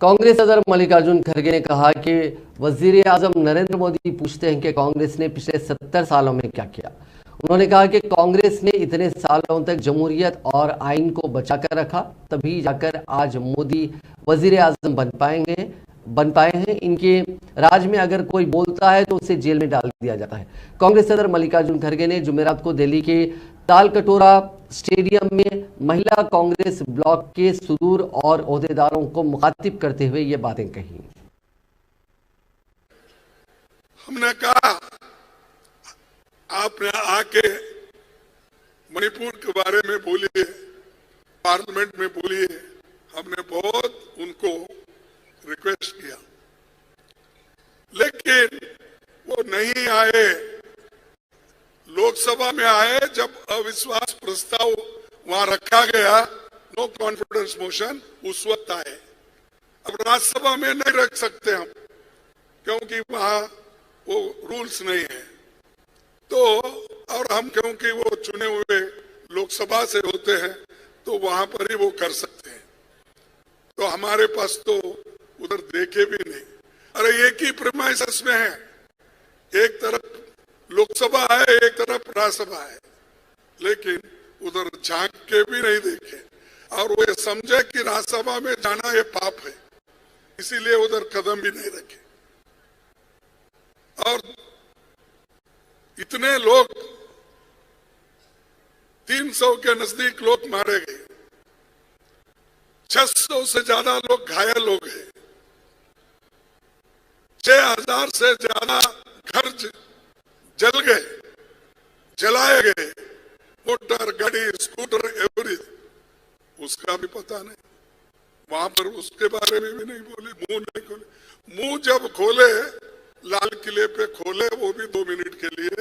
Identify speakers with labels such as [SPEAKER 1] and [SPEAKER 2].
[SPEAKER 1] कांग्रेस सदर मल्लिकार्जुन खड़गे ने कहा कि वजीर आजम नरेंद्र मोदी पूछते हैं कि कांग्रेस ने पिछले 70 सालों में क्या किया। उन्होंने कहा कि कांग्रेस ने इतने सालों तक जमहूरियत और आइन को बचाकर रखा, तभी जाकर आज मोदी वजीर आजम बन पाए हैं। इनके राज में अगर कोई बोलता है तो उसे जेल में डाल दिया जाता है। कांग्रेस सदर मल्लिकार्जुन खड़गे ने जुमेरात को दिल्ली के तालकटोरा स्टेडियम में महिला कांग्रेस ब्लॉक के सुदूर और ओहदेदारों को मुखातिब करते हुए ये बातें कही।
[SPEAKER 2] हमने कहा आप यहाँ आके मणिपुर के बारे में बोलिए, पार्लियामेंट में बोलिए। हमने बहुत उनको रिक्वेस्ट किया, लेकिन वो नहीं आए। लोकसभा में आए जब अविश्वास प्रस्ताव वहां रखा गया, नो कॉन्फिडेंस मोशन, उस वक्त आए। अब राज्यसभा में नहीं रख सकते हम, क्योंकि वहां वो रूल्स नहीं है। तो और हम क्योंकि वो चुने हुए लोकसभा से होते हैं, तो वहां पर ही वो कर सकते हैं। तो हमारे पास तो उधर देखे भी नहीं। अरे एक ही प्रीमाइसेस में है, एक तरफ लोकसभा है, एक तरफ राज्यसभा है, लेकिन उधर झांक के भी नहीं देखे। और वो ये समझे कि राज्यसभा में जाना ये पाप है, इसीलिए उधर कदम भी नहीं रखे। और इतने लोग, 300 के नजदीक लोग मारे गए, 600 से ज्यादा लोग घायल हो गए, 6000 से ज्यादा घर जल गए, जलाए गए, मोटर गाड़ी स्कूटर एवरीथिंग। उसका भी पता नहीं, वहां पर उसके बारे में भी नहीं बोले, मुंह नहीं खोले। मुंह जब खोले, लाल किले पे खोले, वो भी 2 मिनट के लिए,